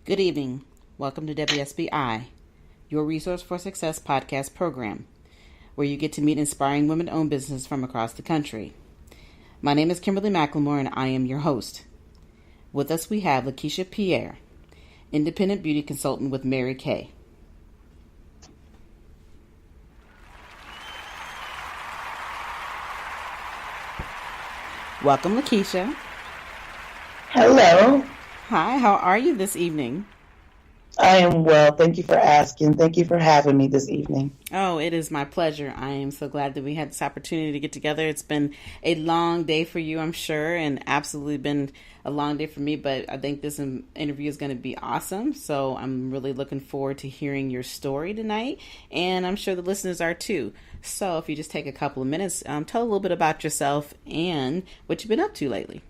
Good evening. Welcome to WSBI, your Resource for Success podcast program, where you get to meet inspiring women-owned businesses from across the country. My name is Kimberly McLemore, and I am your host. With us, we have LaKaisha Pierre, independent beauty consultant with Mary Kay. Welcome, LaKaisha. Hello. Hi, how are you this evening? I am well. Thank you for asking. Thank you for having me this evening. Oh, it is my pleasure. I am so glad that we had this opportunity to get together. It's been a long day for you, I'm sure, and absolutely been a long day for me, but I think this interview is going to be awesome. So I'm really looking forward to hearing your story tonight, and I'm sure the listeners are too. So if you just take a couple of minutes, tell a little bit about yourself and what you've been up to lately.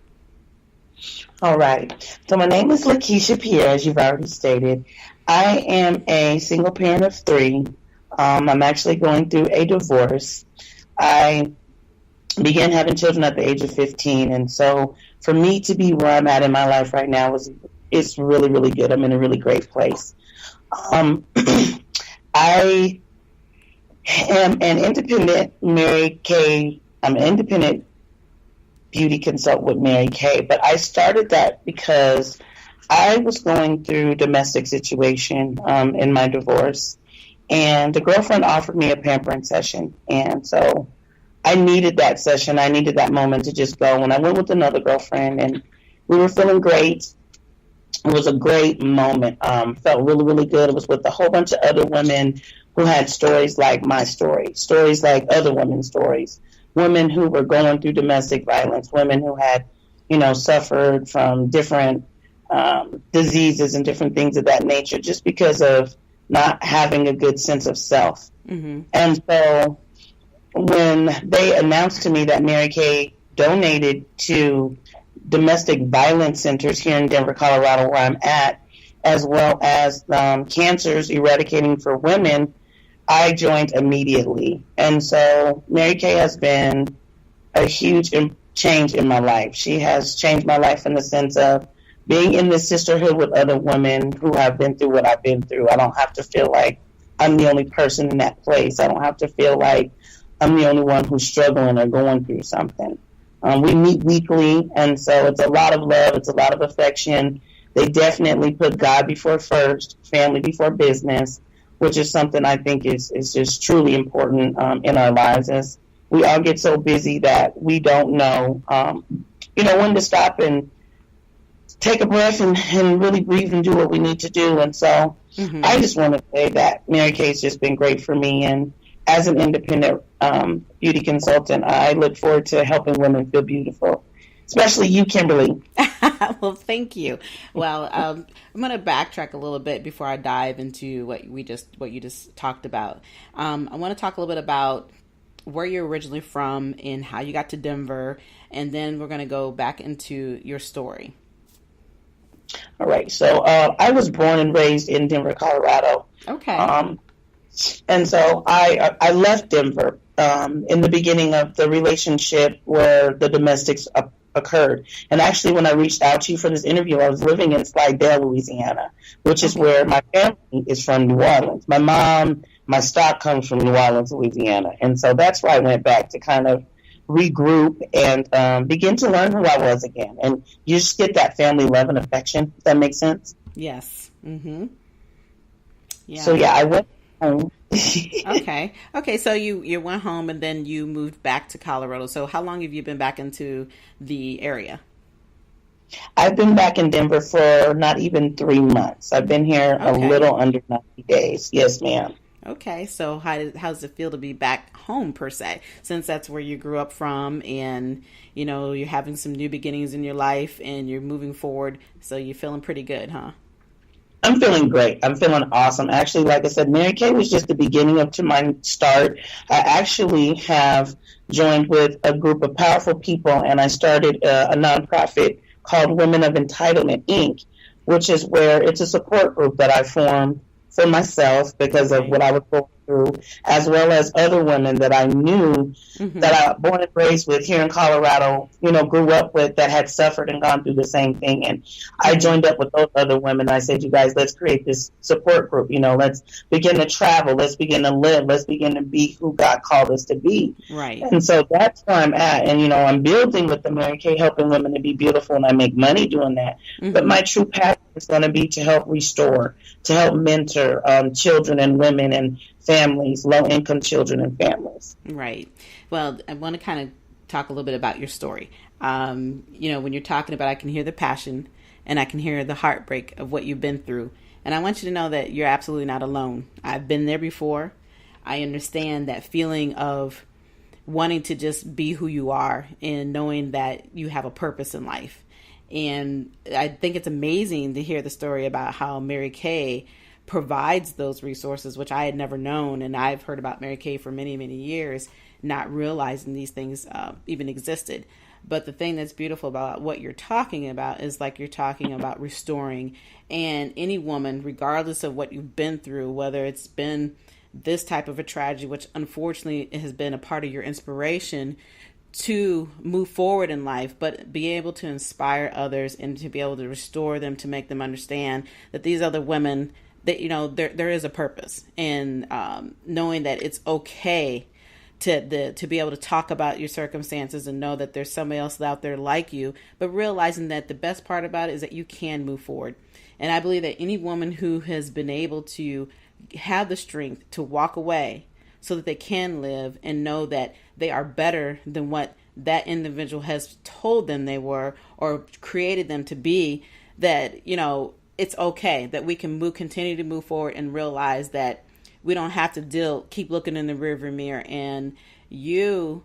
All right. So my name is LaKaisha Pierre, as you've already stated. I am a single parent of three. I'm actually going through a divorce. I began having children at the age of 15, and so for me to be where I'm at in my life right now is really, really good. I'm in a really great place. I am an independent Mary Kay. I'm an independent beauty consultant with Mary Kay, but I started that because I was going through a domestic situation in my divorce, and the girlfriend offered me a pampering session, and so I needed that session. I needed that moment to just go, and I went with another girlfriend, and we were feeling great. It was a great moment. Felt really, really good. It was with a whole bunch of other women who had stories like my story, stories like other women's stories. Women who were going through domestic violence, women who had, suffered from different diseases and different things of that nature just because of not having a good sense of self. Mm-hmm. And so when they announced to me that Mary Kay donated to domestic violence centers here in Denver, Colorado, where I'm at, as well as cancers eradicating for women, I joined immediately. And so Mary Kay has been a huge change in my life. She has changed my life in the sense of being in this sisterhood with other women who have been through what I've been through. I don't have to feel like I'm the only person in that place. I don't have to feel like I'm the only one who's struggling or going through something. We meet weekly, and so it's a lot of love. It's a lot of affection. They definitely put God before first, family before business, which is something I think is just truly important in our lives, as we all get so busy that we don't know, when to stop and take a breath and really breathe and do what we need to do. And so I just want to say that Mary Kay's just been great for me. And as an independent beauty consultant, I look forward to helping women feel beautiful, especially you, Kimberly. Well, thank you. Well, I'm going to backtrack a little bit before I dive into what you just talked about. I want to talk a little bit about where you're originally from and how you got to Denver, and then we're going to go back into your story. All right. So I was born and raised in Denver, Colorado. Okay. And so I left Denver in the beginning of the relationship where the domestics occurred. And actually, when I reached out to you for this interview, I was living in Slidell, Louisiana, which is where my family is from, New Orleans. My stock comes from New Orleans, Louisiana. And so that's where I went back to kind of regroup, and begin to learn who I was again. And you just get that family love and affection, if that makes sense. Yes. Mm-hmm. Yeah. So yeah, I went home. Okay. So you went home and then you moved back to Colorado. So how long have you been back into the area? I've been back in Denver for not even 3 months. I've been here a little under 90 days. Yes, ma'am. Okay. So how does it feel to be back home per se, since that's where you grew up from, and you're having some new beginnings in your life and you're moving forward. So you're feeling pretty good, huh? I'm feeling great. I'm feeling awesome. Actually, like I said, Mary Kay was just the beginning of to my start. I actually have joined with a group of powerful people, and I started a nonprofit called Women of Entitlement, Inc., which is where it's a support group that I formed for myself because of what I was going through, as well as other women that I knew that I born and raised with here in Colorado, grew up with, that had suffered and gone through the same thing. And I joined up with those other women. I said, you guys, let's create this support group. Let's begin to travel. Let's begin to live. Let's begin to be who God called us to be. Right. And so that's where I'm at. And, I'm building with the Mary Kay, helping women to be beautiful, and I make money doing that. But my true passion is going to be to help restore, to help mentor children and women and families, low-income children and families. Right. Well, I want to kind of talk a little bit about your story. When you're talking about, I can hear the passion and I can hear the heartbreak of what you've been through. And I want you to know that you're absolutely not alone. I've been there before. I understand that feeling of wanting to just be who you are and knowing that you have a purpose in life. And I think it's amazing to hear the story about how Mary Kay provides those resources, which I had never known. And I've heard about Mary Kay for many, many years, not realizing these things even existed. But the thing that's beautiful about what you're talking about is like you're talking about restoring. And any woman, regardless of what you've been through, whether it's been this type of a tragedy, which unfortunately has been a part of your inspiration to move forward in life, but be able to inspire others and to be able to restore them, to make them understand that these other women, that there is a purpose, and knowing that it's okay to be able to talk about your circumstances and know that there's somebody else out there like you, but realizing that the best part about it is that you can move forward. And I believe that any woman who has been able to have the strength to walk away so that they can live and know that they are better than what that individual has told them they were or created them to be, that it's okay, that we can continue to move forward and realize that we don't have to keep looking in the rearview mirror, and you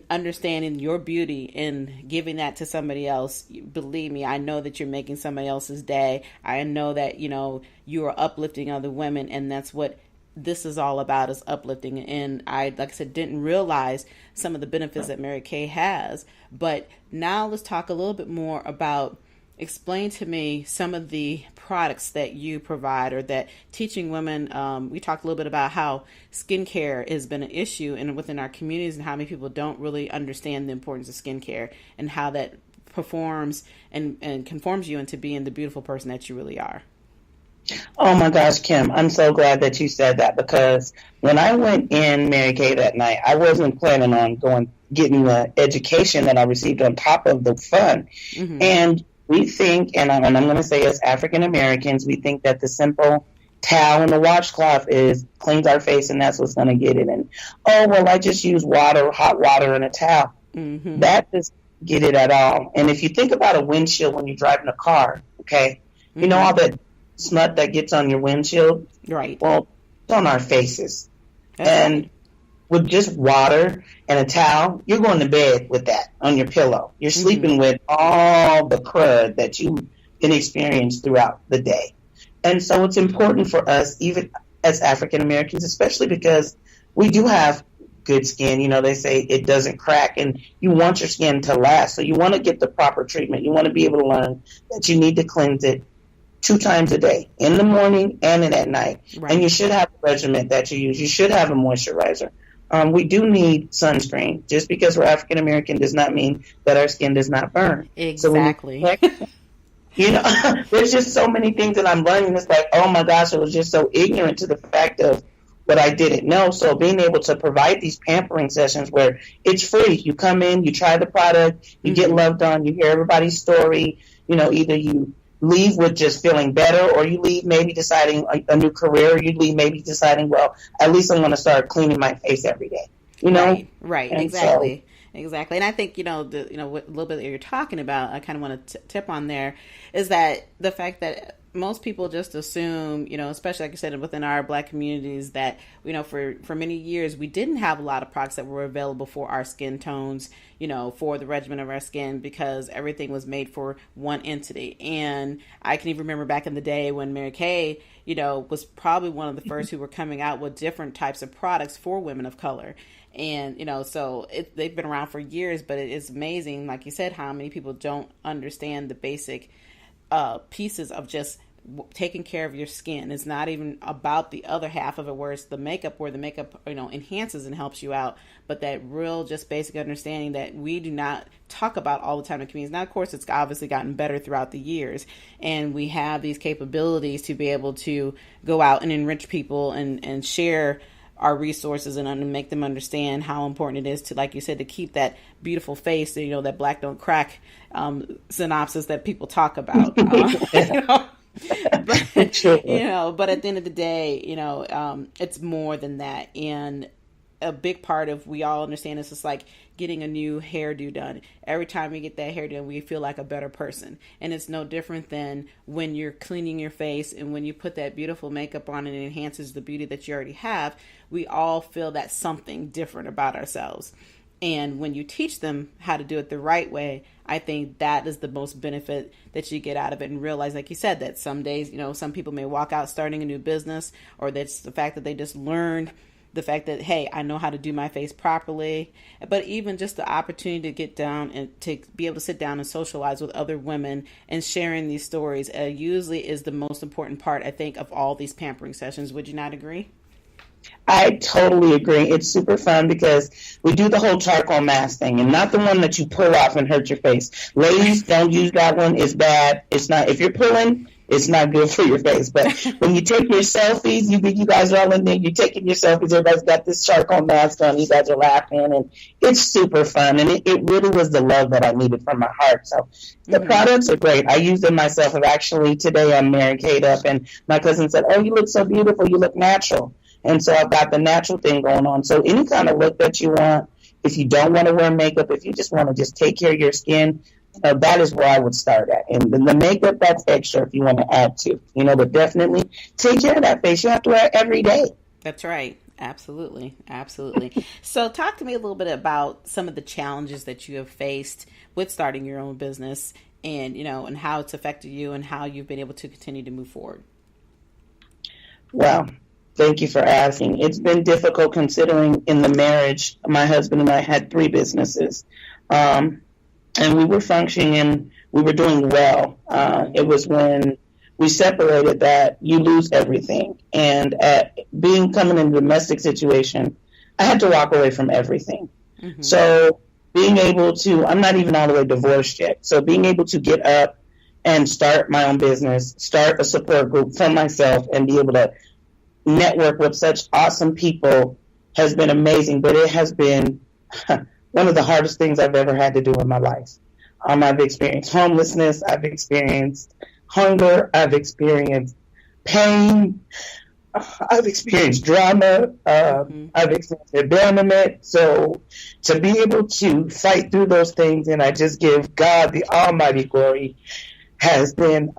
understanding your beauty and giving that to somebody else. Believe me, I know that you're making somebody else's day. I know that, you are uplifting other women, and that's what this is all about, is uplifting. And I, like I said, didn't realize some of the benefits that Mary Kay has. But now let's talk a little bit more about, explain to me some of the products that you provide, or that teaching women. We talked a little bit about how skincare has been an issue within our communities, and how many people don't really understand the importance of skincare and how that performs and conforms you into being the beautiful person that you really are. Oh my gosh, Kim, I'm so glad that you said that, because when I went in Mary Kay that night, I wasn't planning on getting the education that I received on top of the fun. And we think, and I'm going to say as African Americans, we think that the simple towel and the washcloth cleans our face, and that's what's going to get it. And, I just use hot water and a towel. That doesn't get it at all. And if you think about a windshield when you're driving a car, okay, you know all that smut that gets on your windshield? Right. Well, it's on our faces. That's and right. With just water and a towel, you're going to bed with that on your pillow. You're sleeping with all the crud that you can experience throughout the day. And so it's important for us, even as African Americans, especially because we do have good skin. They say it doesn't crack, and you want your skin to last. So you want to get the proper treatment. You want to be able to learn that you need to cleanse it 2 times a day, in the morning and at night. Right. And you should have a regimen that you use. You should have a moisturizer. We do need sunscreen. Just because we're African American does not mean that our skin does not burn. Exactly. There's just so many things that I'm learning. It's like, oh my gosh, I was just so ignorant to the fact of what I didn't know. So being able to provide these pampering sessions where it's free, you come in, you try the product, you get loved on, you hear everybody's story, either you leave with just feeling better, or you leave maybe deciding a new career, or you leave maybe deciding, well, at least I'm going to start cleaning my face every day, Right, And exactly. Exactly. And I think, what a little bit that you're talking about, I kind of want to tip on there is that the fact that most people just assume, especially like I said, within our Black communities, that, for many years, we didn't have a lot of products that were available for our skin tones, for the regimen of our skin, because everything was made for one entity. And I can even remember back in the day when Mary Kay, was probably one of the first who were coming out with different types of products for women of color. And, so they've been around for years, but it is amazing, like you said, how many people don't understand the basic pieces of just taking care of your skin. It's not even about the other half of it, where it's the makeup, where the makeup, enhances and helps you out. But that real, just basic understanding that we do not talk about all the time in communities. Now, of course, it's obviously gotten better throughout the years, and we have these capabilities to be able to go out and enrich people and share our resources and make them understand how important it is to, like you said, to keep that beautiful face, that Black don't crack synopsis that people talk about. But, Sure. but at the end of the day, it's more than that. And a big part of, we all understand, is just like getting a new hairdo done. Every time we get that hair done, we feel like a better person. And it's no different than when you're cleaning your face and when you put that beautiful makeup on and it enhances the beauty that you already have. We all feel that something different about ourselves. And when you teach them how to do it the right way, I think that is the most benefit that you get out of it, and realize, like you said, that some days, some people may walk out starting a new business, or that's the fact that they just learned the fact that, hey, I know how to do my face properly. But even just the opportunity to get down and to be able to sit down and socialize with other women and sharing these stories usually is the most important part, I think, of all these pampering sessions. Would you not agree? I totally agree. It's super fun because we do the whole charcoal mask thing, and not the one that you pull off and hurt your face. Ladies, don't use that one. It's bad. It's not. If you're pulling, it's not good for your face. But when you take your selfies, you guys are all in there. You're taking your selfies. Everybody's got this charcoal mask on. You guys are laughing, and it's super fun. And it really was the love that I needed from my heart. So the products are great. I use them myself. And actually, today I'm Mary Kate up, and my cousin said, "Oh, you look so beautiful. You look natural." And so I've got the natural thing going on. So any kind of look that you want, if you don't want to wear makeup, if you just want to just take care of your skin, that is where I would start at. And the makeup, that's extra if you want to add to. But definitely take care of that face. You have to wear it every day. That's right. Absolutely. Absolutely. So talk to me a little bit about some of the challenges that you have faced with starting your own business, and, and how it's affected you and how you've been able to continue to move forward. Well, thank you for asking. It's been difficult considering in the marriage, my husband and I had 3 businesses. And we were functioning and we were doing well. It was when we separated that you lose everything. And coming in a domestic situation, I had to walk away from everything. Mm-hmm. So being able to, I'm not even all the way divorced yet. So being able to get up and start my own business, start a support group for myself, and be able to network with such awesome people has been amazing. But it has been one of the hardest things I've ever had to do in my life. I've experienced homelessness. I've experienced hunger. I've experienced pain. I've experienced drama. I've experienced abandonment. So to be able to fight through those things, and I just give God the almighty glory, has been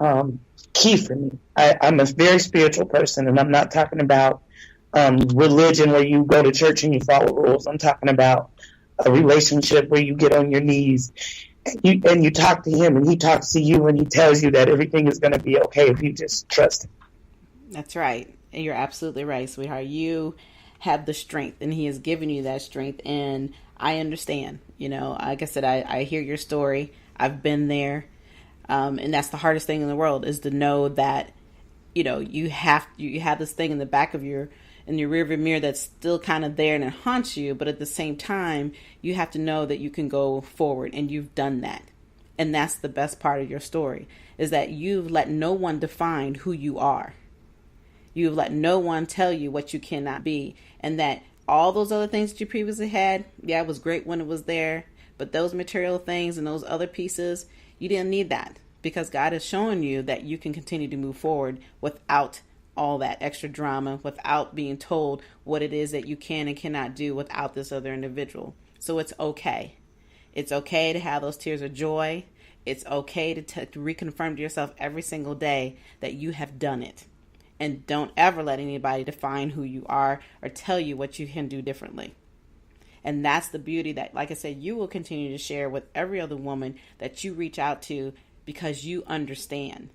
key for me. I'm a very spiritual person, and I'm not talking about religion where you go to church and you follow rules. I'm talking about a relationship where you get on your knees and you talk to him, and he talks to you, and he tells you that everything is going to be okay if you just trust him. That's right. And you're absolutely right, sweetheart. You have the strength, and he has given you that strength, and I understand. Like I said, I hear your story. I've been there. And that's the hardest thing in the world, is to know that, you have this thing in the back of your rearview mirror that's still kind of there and it haunts you. But at the same time, you have to know that you can go forward, and you've done that. And that's the best part of your story, is that you've let no one define who you are. You've let no one tell you what you cannot be. And that all those other things that you previously had, yeah, it was great when it was there. But those material things and those other pieces, you didn't need that, because God is showing you that you can continue to move forward without all that extra drama, without being told what it is that you can and cannot do without this other individual. So it's okay. It's okay to have those tears of joy. It's okay to reconfirm to yourself every single day that you have done it. And don't ever let anybody define who you are or tell you what you can do differently. And that's the beauty that, like I said, you will continue to share with every other woman that you reach out to, because you understand.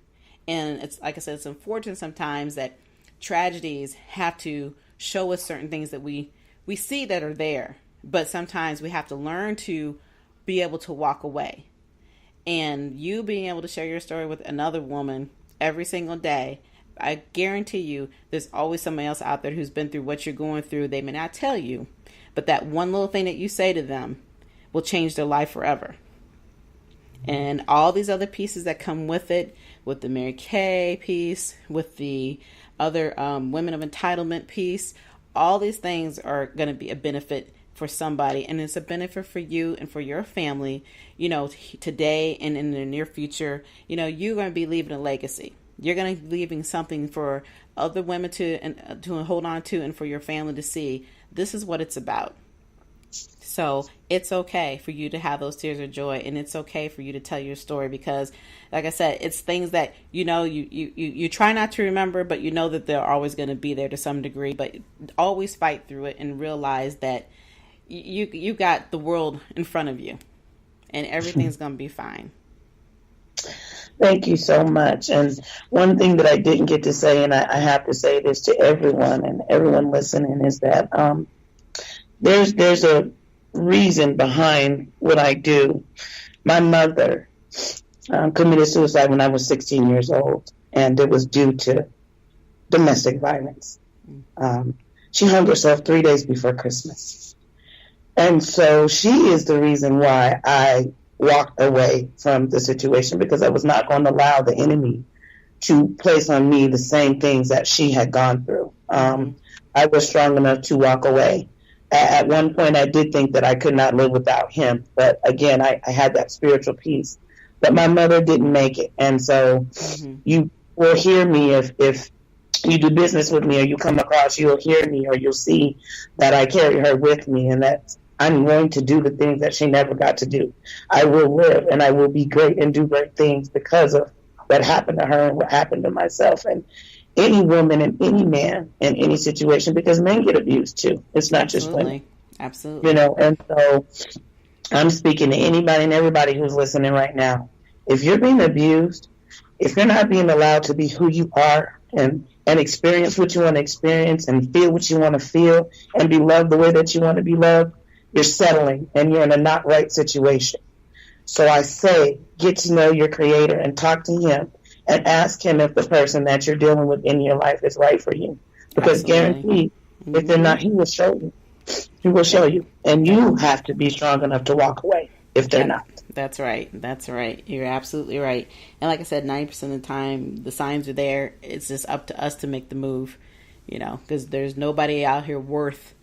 And it's, like I said, it's unfortunate sometimes that tragedies have to show us certain things that we see that are there. But sometimes we have to learn to be able to walk away. And you being able to share your story with another woman every single day, I guarantee you there's always somebody else out there who's been through what you're going through. They may not tell you, but that one little thing that you say to them will change their life forever. And all these other pieces that come with it, with the Mary Kay piece, with the other women of entitlement piece, all these things are going to be a benefit for somebody. And it's a benefit for you and for your family, today and in the near future. You're going to be leaving a legacy. You're going to be leaving something for other women to hold on to, and for your family to see. This is what it's about. So it's okay for you to have those tears of joy, and it's okay for you to tell your story, because, like I said, it's things that you try not to remember, but you know that they're always going to be there to some degree. But always fight through it and realize that you got the world in front of you, and everything's going to be fine. Thank you so much. And one thing that I didn't get to say, and I have to say this to everyone and everyone listening, is that there's a reason behind what I do. My mother committed suicide when I was 16 years old, and it was due to domestic violence. She hung herself 3 days before Christmas. And so she is the reason why I walked away from the situation, because I was not going to allow the enemy to place on me the same things that she had gone through. I was strong enough to walk away. At one point, I did think that I could not live without him. But again, I had that spiritual peace. But my mother didn't make it. And so you will hear me if you do business with me, or you come across, you'll hear me, or you'll see that I carry her with me, and that I'm going to do the things that she never got to do. I will live, and I will be great and do great things because of what happened to her and what happened to myself. And any woman and any man in any situation, because men get abused too. It's not just women. Absolutely. And so I'm speaking to anybody and everybody who's listening right now. If you're being abused, if you're not being allowed to be who you are and experience what you want to experience and feel what you want to feel and be loved the way that you want to be loved, you're settling and you're in a not right situation. So I say, get to know your Creator and talk to Him and ask Him if the person that you're dealing with in your life is right for you. Because guaranteed, if they're not, He will show you. He will show you. And you have to be strong enough to walk away if they're not. That's right. That's right. You're absolutely right. And like I said, 90% of the time, the signs are there. It's just up to us to make the move, because there's nobody out here worth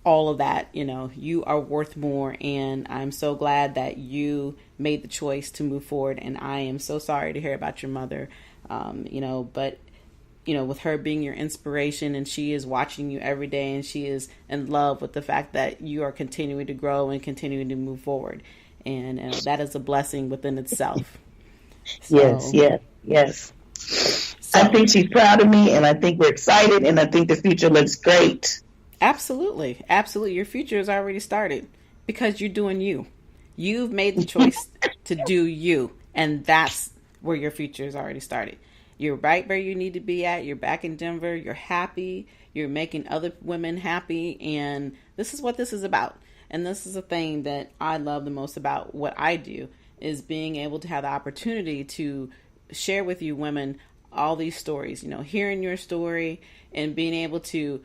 all of that. You are worth more, and I'm so glad that you made the choice to move forward. And I am so sorry to hear about your mother, but with her being your inspiration, and she is watching you every day, and she is in love with the fact that you are continuing to grow and continuing to move forward, and that is a blessing within itself. So, yes. So, I think she's proud of me, and I think we're excited, and I think the future looks great. Absolutely. Your future has already started, because you're doing you. You've made the choice to do you, and that's where your future has already started. You're right where you need to be at. You're back in Denver. You're happy. You're making other women happy, and this is what this is about. And this is the thing that I love the most about what I do, is being able to have the opportunity to share with you women all these stories, hearing your story and being able to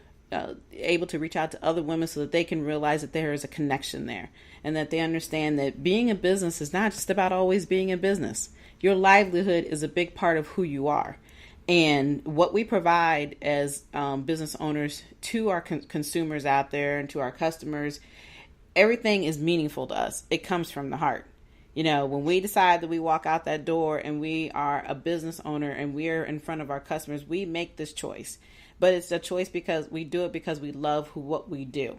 reach out to other women so that they can realize that there is a connection there, and that they understand that being in business is not just about always being in business. Your livelihood is a big part of who you are. And what we provide as business owners to our consumers out there and to our customers, everything is meaningful to us. It comes from the heart. You know, when we decide that we walk out that door and we are a business owner and we're in front of our customers, we make this choice. But it's a choice because we do it because we love what we do.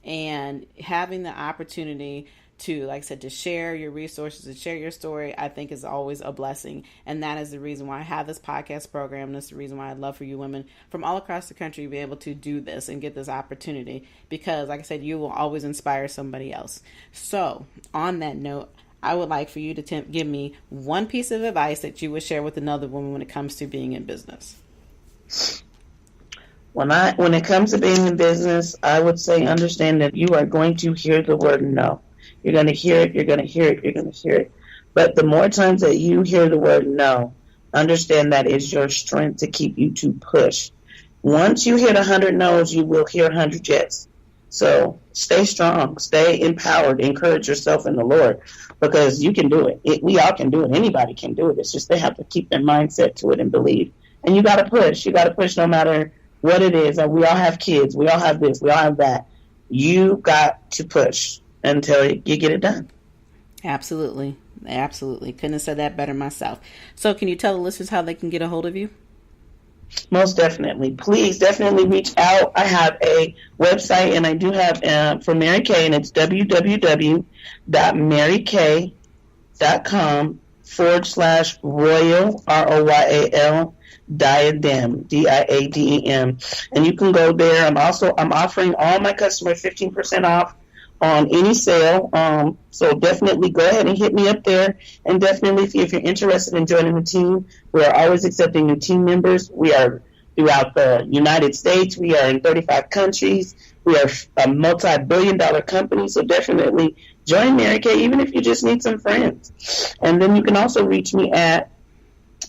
And having the opportunity to, like I said, to share your resources, to share your story, I think is always a blessing. And that is the reason why I have this podcast program. That's the reason why I'd love for you women from all across the country to be able to do this and get this opportunity. Because, like I said, you will always inspire somebody else. So, on that note, I would like for you to give me one piece of advice that you would share with another woman when it comes to being in business. When it comes to being in business, I would say understand that you are going to hear the word no. You're going to hear it, you're going to hear it, you're going to hear it. But the more times that you hear the word no, understand that is your strength to keep you to push. Once you hit 100 no's, you will hear 100 yes. So stay strong, stay empowered, encourage yourself in the Lord, because you can do it. We all can do it. Anybody can do it. It's just they have to keep their mindset to it and believe. And you got to push. You got to push no matter what it is. We all have kids. We all have this. We all have that. You got to push until you get it done. Absolutely. Absolutely. Couldn't have said that better myself. So can you tell the listeners how they can get a hold of you? Most definitely. Please definitely reach out. I have a website, and I do have for Mary Kay, and it's www.marykay.com/royal, ROYAL, diadem, DIADEM. And you can go there. I'm offering all my customers 15% off on any sale. So definitely go ahead and hit me up there. And definitely, if you're interested in joining the team, we are always accepting new team members. We are throughout the United States. We are in 35 countries. We are a multi-billion-dollar company. So definitely join Mary Kay, even if you just need some friends. And then you can also reach me at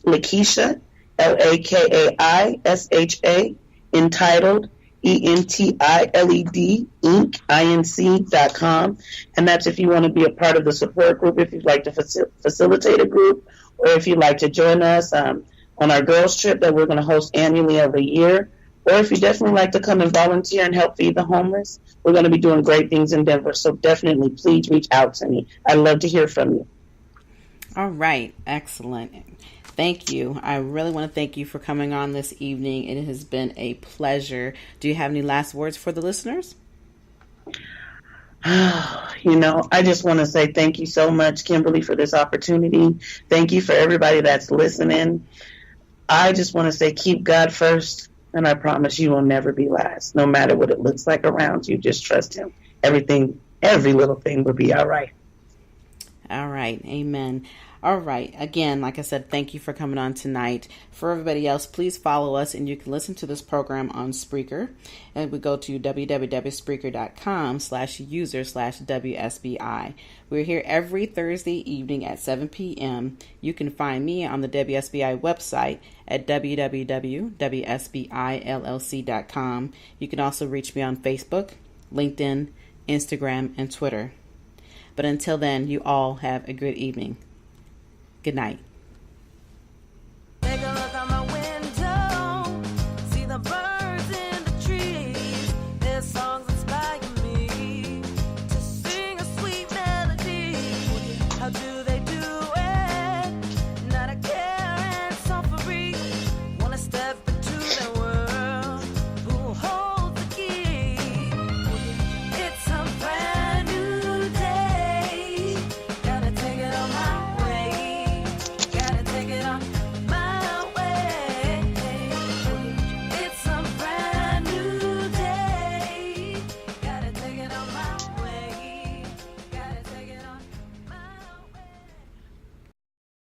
LaKaisha, LAKAISHA, entitled ENTILED, Inc.com. And that's if you want to be a part of the support group, if you'd like to facilitate a group, or if you'd like to join us on our girls trip that we're going to host annually every year, or if you definitely like to come and volunteer and help feed the homeless. We're going to be doing great things in Denver. So definitely please reach out to me. I'd love to hear from you. All right. Excellent. Thank you. I really want to thank you for coming on this evening. It has been a pleasure. Do you have any last words for the listeners? I just want to say thank you so much, Kimberly, for this opportunity. Thank you for everybody that's listening. I just want to say keep God first, and I promise you will never be last. No matter what it looks like around you, just trust Him. Every little thing will be all right. All right. Amen. All right. Again, like I said, thank you for coming on tonight. For everybody else, please follow us, and you can listen to this program on Spreaker. And we go to www.spreaker.com/user/WSBI. We're here every Thursday evening at 7 p.m. You can find me on the WSBI website at www.wsbillc.com. You can also reach me on Facebook, LinkedIn, Instagram, and Twitter. But until then, you all have a good evening. Good night.